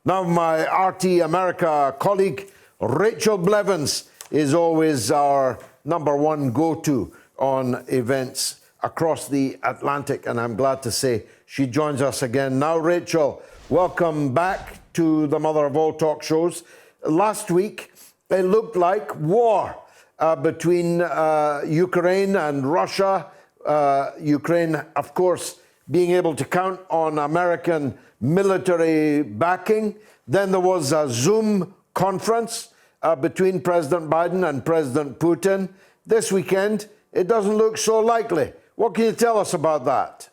Now, my RT America colleague, Rachel Blevins, is always our #1 go-to on events across the Atlantic, and I'm glad to say she joins us again. Now, Rachel, welcome back to the mother of all talk shows. Last week, it looked like war between Ukraine and Russia. Ukraine, of course, being able to count on American military backing. Then there was a Zoom conference between President Biden and President Putin. This weekend, it doesn't look so likely. What can you tell us about that?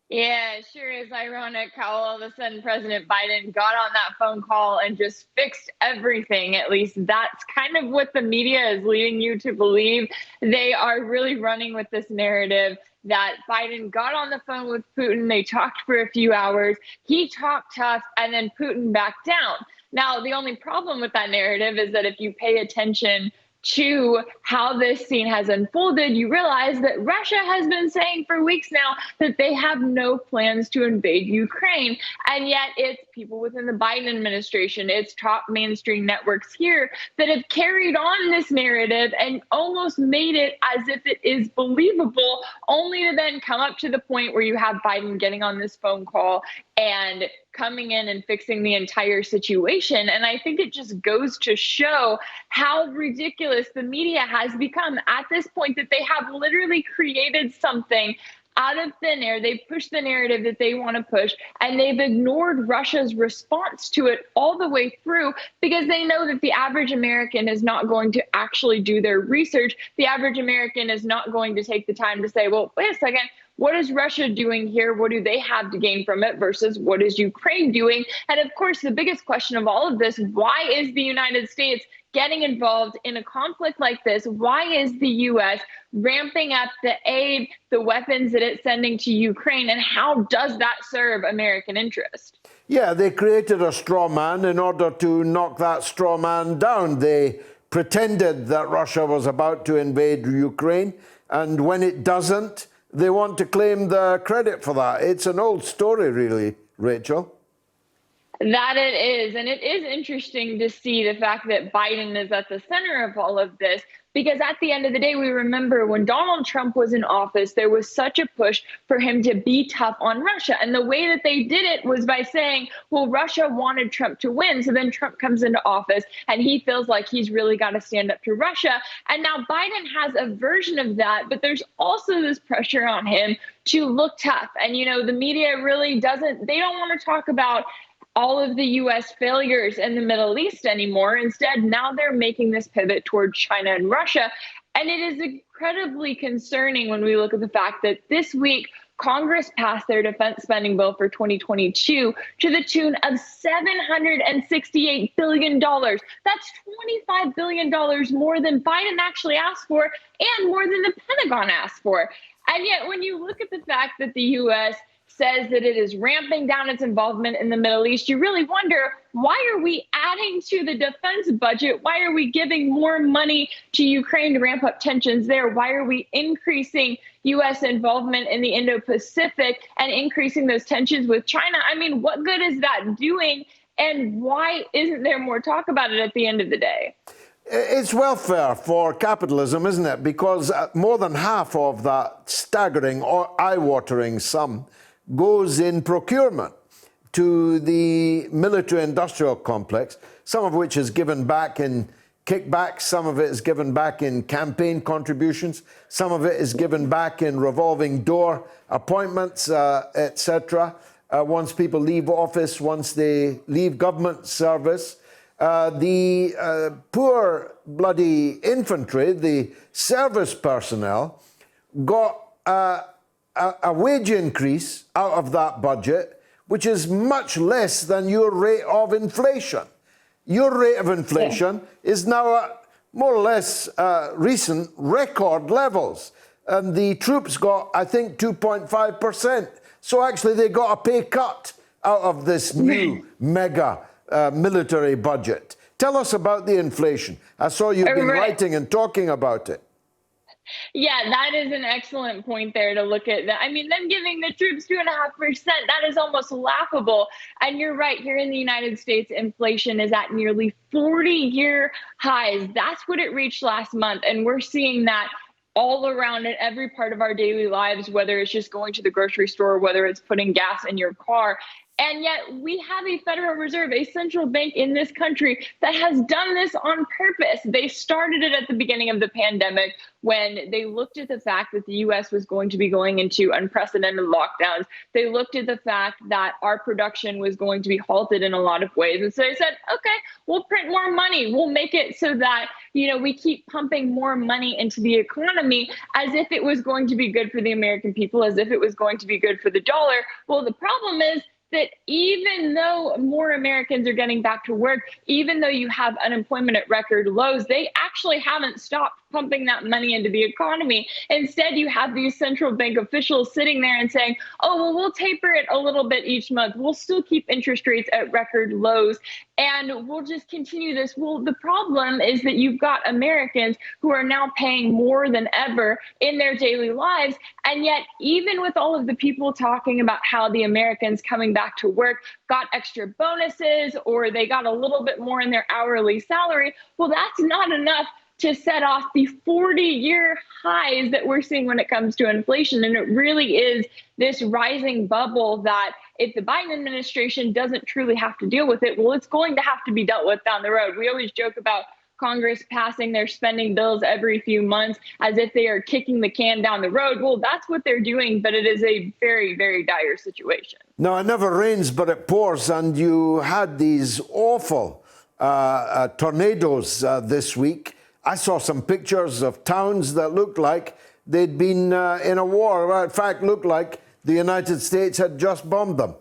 Yeah, it sure is ironic how all of a sudden President Biden got on that phone call and just fixed everything. At least that's kind of what the media is leading you to believe. They are really running with this narrative that Biden got on the phone with Putin. They talked for a few hours. He talked tough, and then Putin backed down. Now, the only problem with that narrative is that if you pay attention to how this scene has unfolded, you realize that Russia has been saying for weeks now that they have no plans to invade Ukraine. And yet it's people within the Biden administration, it's top mainstream networks here that have carried on this narrative and almost made it as if it is believable, only to then come up to the point where you have Biden getting on this phone call and coming in and fixing the entire situation. And I think it just goes to show how ridiculous the media has become at this point, that they have literally created something out of thin air. They've pushed the narrative that they want to push, and they've ignored Russia's response to it all the way through, because they know that the average American is not going to actually do their research. The average American is not going to take the time to say, well, wait a second, what is Russia doing here? What do they have to gain from it versus what is Ukraine doing? And of course, the biggest question of all of this, why is the United States getting involved in a conflict like this? Why is the U.S. ramping up the aid, the weapons that it's sending to Ukraine, and how does that serve American interest? Yeah, they created a straw man in order to knock that straw man down. They pretended that Russia was about to invade Ukraine, and when it doesn't, they want to claim the credit for that. It's an old story, really, Rachel. That it is. And it is interesting to see the fact that Biden is at the center of all of this, because at the end of the day, we remember when Donald Trump was in office, there was such a push for him to be tough on Russia. And the way that they did it was by saying, well, Russia wanted Trump to win. So then Trump comes into office and he feels like he's really got to stand up to Russia. And now Biden has a version of that, but there's also this pressure on him to look tough. And, you know, the media really they don't want to talk about all of the U.S. failures in the Middle East anymore. Instead, now they're making this pivot toward China and Russia. And it is incredibly concerning when we look at the fact that this week, Congress passed their defense spending bill for 2022 to the tune of $768 billion. That's $25 billion more than Biden actually asked for and more than the Pentagon asked for. And yet, when you look at the fact that the U.S. says that it is ramping down its involvement in the Middle East, you really wonder, why are we adding to the defense budget? Why are we giving more money to Ukraine to ramp up tensions there? Why are we increasing U.S. involvement in the Indo-Pacific and increasing those tensions with China? I mean, what good is that doing? And why isn't there more talk about it at the end of the day? It's welfare for capitalism, isn't it? Because more than half of that staggering or eye-watering sum goes in procurement to the military-industrial complex, some of which is given back in kickbacks, some of it is given back in campaign contributions, some of it is given back in revolving door appointments, etc. Once people leave office, once they leave government service, the poor bloody infantry, the service personnel, got a wage increase out of that budget, which is much less than your rate of inflation. Your rate of inflation is now at more or less recent record levels. And the troops got, I think, 2.5%. So actually they got a pay cut out of this new mega military budget. Tell us about the inflation. I saw you've been writing and talking about it. Yeah, that is an excellent point there to look at that. I mean, them giving the troops 2.5%, that is almost laughable. And you're right, here in the United States, inflation is at nearly 40-year highs. That's what it reached last month. And we're seeing that all around in every part of our daily lives, whether it's just going to the grocery store, whether it's putting gas in your car. And yet we have a Federal Reserve, a central bank in this country that has done this on purpose. They started it at the beginning of the pandemic when they looked at the fact that the US was going to be going into unprecedented lockdowns. They looked at the fact that our production was going to be halted in a lot of ways. And so they said, okay, we'll print more money. We'll make it so that, we keep pumping more money into the economy as if it was going to be good for the American people, as if it was going to be good for the dollar. Well, the problem is that even though more Americans are getting back to work, even though you have unemployment at record lows, they actually haven't stopped pumping that money into the economy. Instead, you have these central bank officials sitting there and saying, oh, well, we'll taper it a little bit each month. We'll still keep interest rates at record lows, and we'll just continue this. Well, the problem is that you've got Americans who are now paying more than ever in their daily lives. And yet, even with all of the people talking about how the Americans coming back to work got extra bonuses or they got a little bit more in their hourly salary, well, that's not enough to set off the 40-year highs that we're seeing when it comes to inflation. And it really is this rising bubble that if the Biden administration doesn't truly have to deal with it, well, it's going to have to be dealt with down the road. We always joke about Congress passing their spending bills every few months as if they are kicking the can down the road. Well, that's what they're doing, but it is a very, very dire situation. No, it never rains, but it pours. And you had these awful tornadoes this week. I saw some pictures of towns that looked like they'd been in a war. Well, in fact, looked like the United States had just bombed them.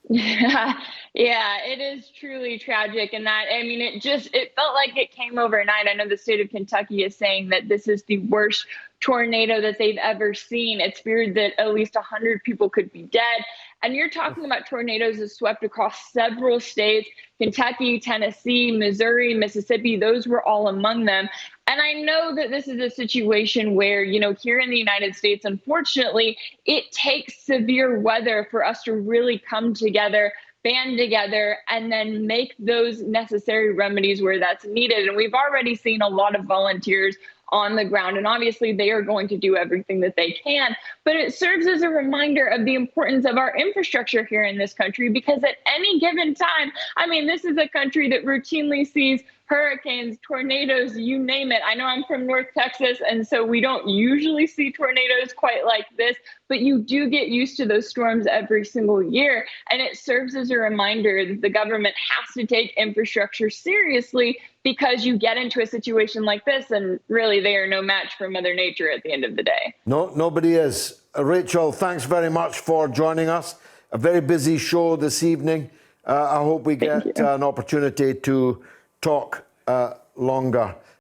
Yeah, it is truly tragic. And that, I mean, it felt like it came overnight. I know the state of Kentucky is saying that this is the worst tornado that they've ever seen. It's feared that at least 100 people could be dead. And you're talking about tornadoes that swept across several states, Kentucky, Tennessee, Missouri, Mississippi, those were all among them. And I know that this is a situation where, here in the United States, unfortunately, it takes severe weather for us to really come together, band together, and then make those necessary remedies where that's needed. And we've already seen a lot of volunteers on the ground, and obviously they are going to do everything that they can. But it serves as a reminder of the importance of our infrastructure here in this country, because at any given time, I mean, this is a country that routinely sees hurricanes, tornadoes, you name it. I know I'm from North Texas, and so we don't usually see tornadoes quite like this, but you do get used to those storms every single year. And it serves as a reminder that the government has to take infrastructure seriously, because you get into a situation like this and really they are no match for Mother Nature at the end of the day. No, nobody is. Rachel, thanks very much for joining us. A very busy show this evening. I hope we get an opportunity to talk longer.